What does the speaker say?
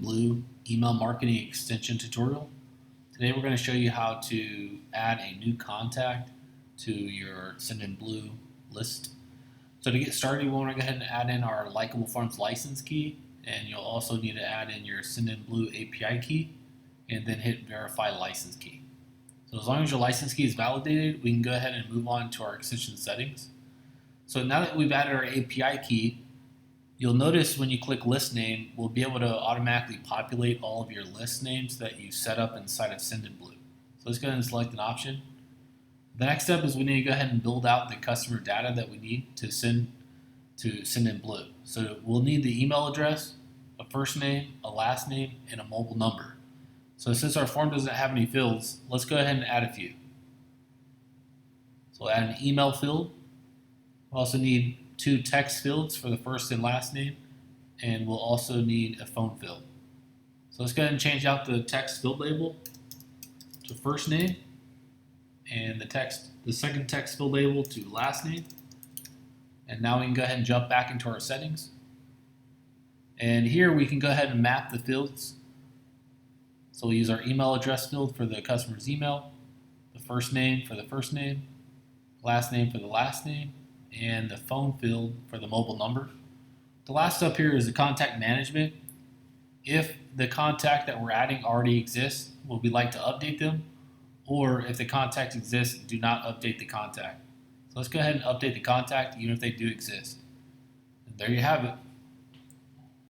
Sendinblue email marketing extension tutorial. Today we're going to show you how to add a new contact to your Sendinblue list. So to get started, we want to go ahead and add in our Likeable Forms license key, and you'll also need to add in your Sendinblue API key, and then hit verify license key. So as long as your license key is validated, we can go ahead and move on to our extension settings. So now that we've added our API key, you'll notice when you click list name, we'll be able to automatically populate all of your list names that you set up inside of Sendinblue. So let's go ahead and select an option. The next step is we need to go ahead and build out the customer data that we need to send to Sendinblue. So we'll need the email address, a first name, a last name, and a mobile number. So since our form doesn't have any fields, let's go ahead and add a few. So we'll add an email field. We'll also need 2 text fields for the first and last name, and we'll also need a phone field. So let's go ahead and change out the text field label to first name, and the second text field label to last name. And now we can go ahead and jump back into our settings. And here we can go ahead and map the fields. So we'll use our email address field for the customer's email, the first name for the first name, last name for the last name, and the phone field for the mobile number. The last step here is the contact management. If the contact that we're adding already exists, would we like to update them? Or if the contact exists, do not update the contact. So let's go ahead and update the contact even if they do exist. And there you have it.